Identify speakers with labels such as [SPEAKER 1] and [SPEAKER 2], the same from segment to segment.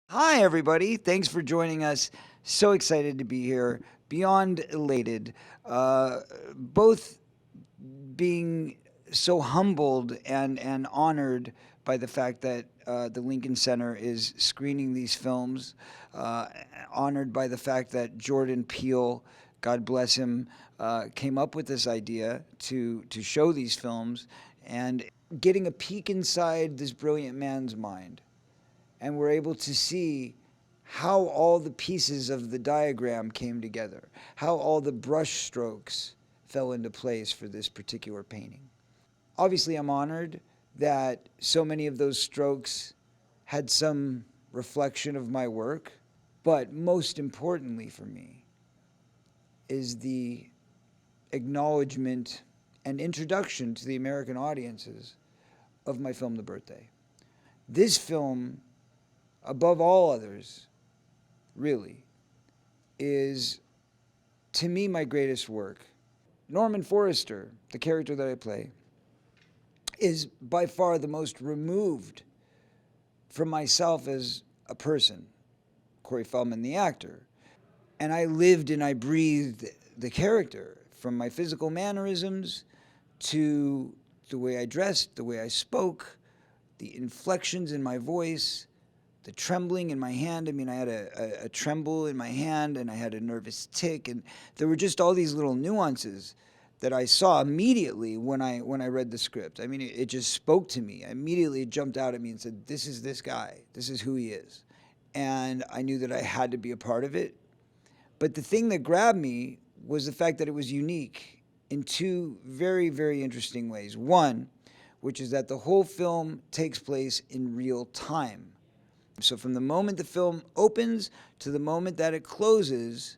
[SPEAKER 1] Hi, everybody. Thanks for joining us. So excited to be here. Beyond elated. Both being so humbled and honored by the fact that the Lincoln Center is screening these films, uh, honored by the fact that Jordan Peele, God bless him, came up with this idea to show these films, and getting a peek inside this brilliant man's mind. And we're able to see how all the pieces of the diagram came together, how all the brush strokes fell into place for this particular painting. Obviously, I'm honored that so many of those strokes had some reflection of my work, but most importantly for me is the acknowledgement and introduction to the American audiences of my film, The Birthday. This film, above all others, really, is to me my greatest work. Norman Forrester, the character that I play, is by far the most removed from myself as a person, Corey Feldman, the actor. And I lived and I breathed the character, from my physical mannerisms to the way I dressed, the way I spoke, the inflections in my voice, the trembling in my hand. I mean, I had a tremble in my hand and I had a nervous tick. And there were just all these little nuances that I saw immediately when I read the script. I mean, it just spoke to me. Immediately it jumped out at me and said, this is this guy. This is who he is. And I knew that I had to be a part of it. But the thing that grabbed me was the fact that it was unique in two very, very interesting ways. One, which is that the whole film takes place in real time. So from the moment the film opens to the moment that it closes,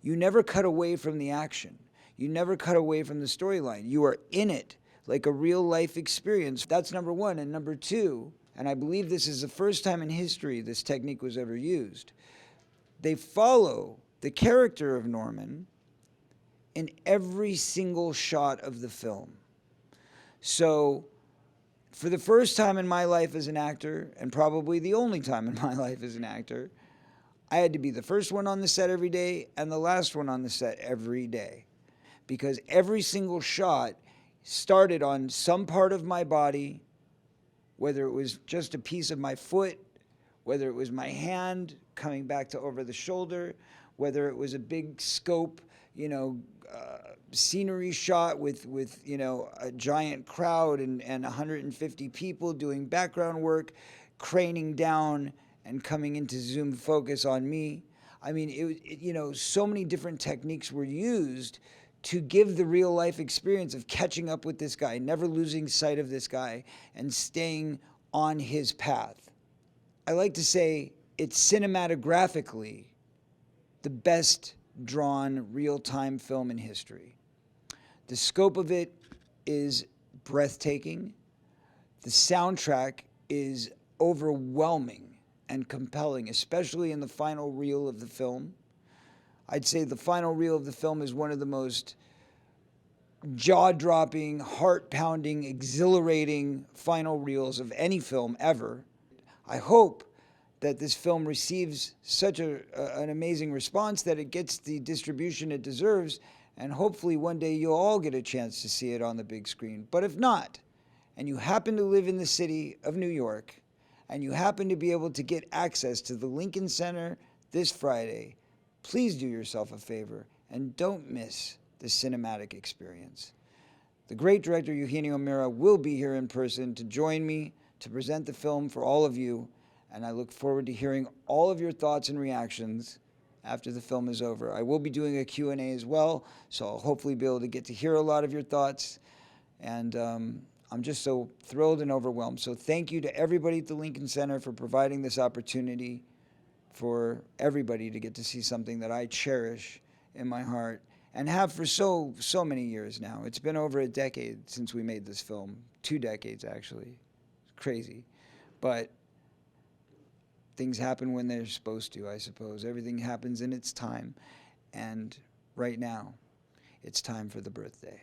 [SPEAKER 1] you never cut away from the action. You never cut away from the storyline. You are in it like a real life experience. That's number one. And number two, and I believe this is the first time in history this technique was ever used, they follow the character of Norman in every single shot of the film. So for the first time in my life as an actor, and probably the only time in my life as an actor, I had to be the first one on the set every day and the last one on the set every day. Because every single shot started on some part of my body, whether it was just a piece of my foot, whether it was my hand coming back to over the shoulder, whether it was a big scope, scenery shot with a giant crowd and 150 people doing background work, craning down and coming into zoom focus on me. I mean, so many different techniques were used to give the real life experience of catching up with this guy, never losing sight of this guy, and staying on his path. I like to say it's cinematographically the best drawn real-time film in history. The scope of it is breathtaking. The soundtrack is overwhelming and compelling, especially in the final reel of the film. I'd say the final reel of the film is one of the most jaw-dropping, heart-pounding, exhilarating final reels of any film ever. I hope that this film receives such an amazing response that it gets the distribution it deserves, and hopefully one day you'll all get a chance to see it on the big screen. But if not, and you happen to live in the city of New York, and you happen to be able to get access to the Lincoln Center this Friday, please do yourself a favor and don't miss the cinematic experience. The great director Eugenio Mira will be here in person to join me to present the film for all of you, and I look forward to hearing all of your thoughts and reactions after the film is over. I will be doing a Q&A as well, so I'll hopefully be able to get to hear a lot of your thoughts, and I'm just so thrilled and overwhelmed. So thank you to everybody at the Lincoln Center for providing this opportunity for everybody to get to see something that I cherish in my heart and have for so many years now. It's been over a decade since we made this film. 2 decades, actually. It's crazy. But things happen when they're supposed to, I suppose. Everything happens in its time. And right now, it's time for the birthday.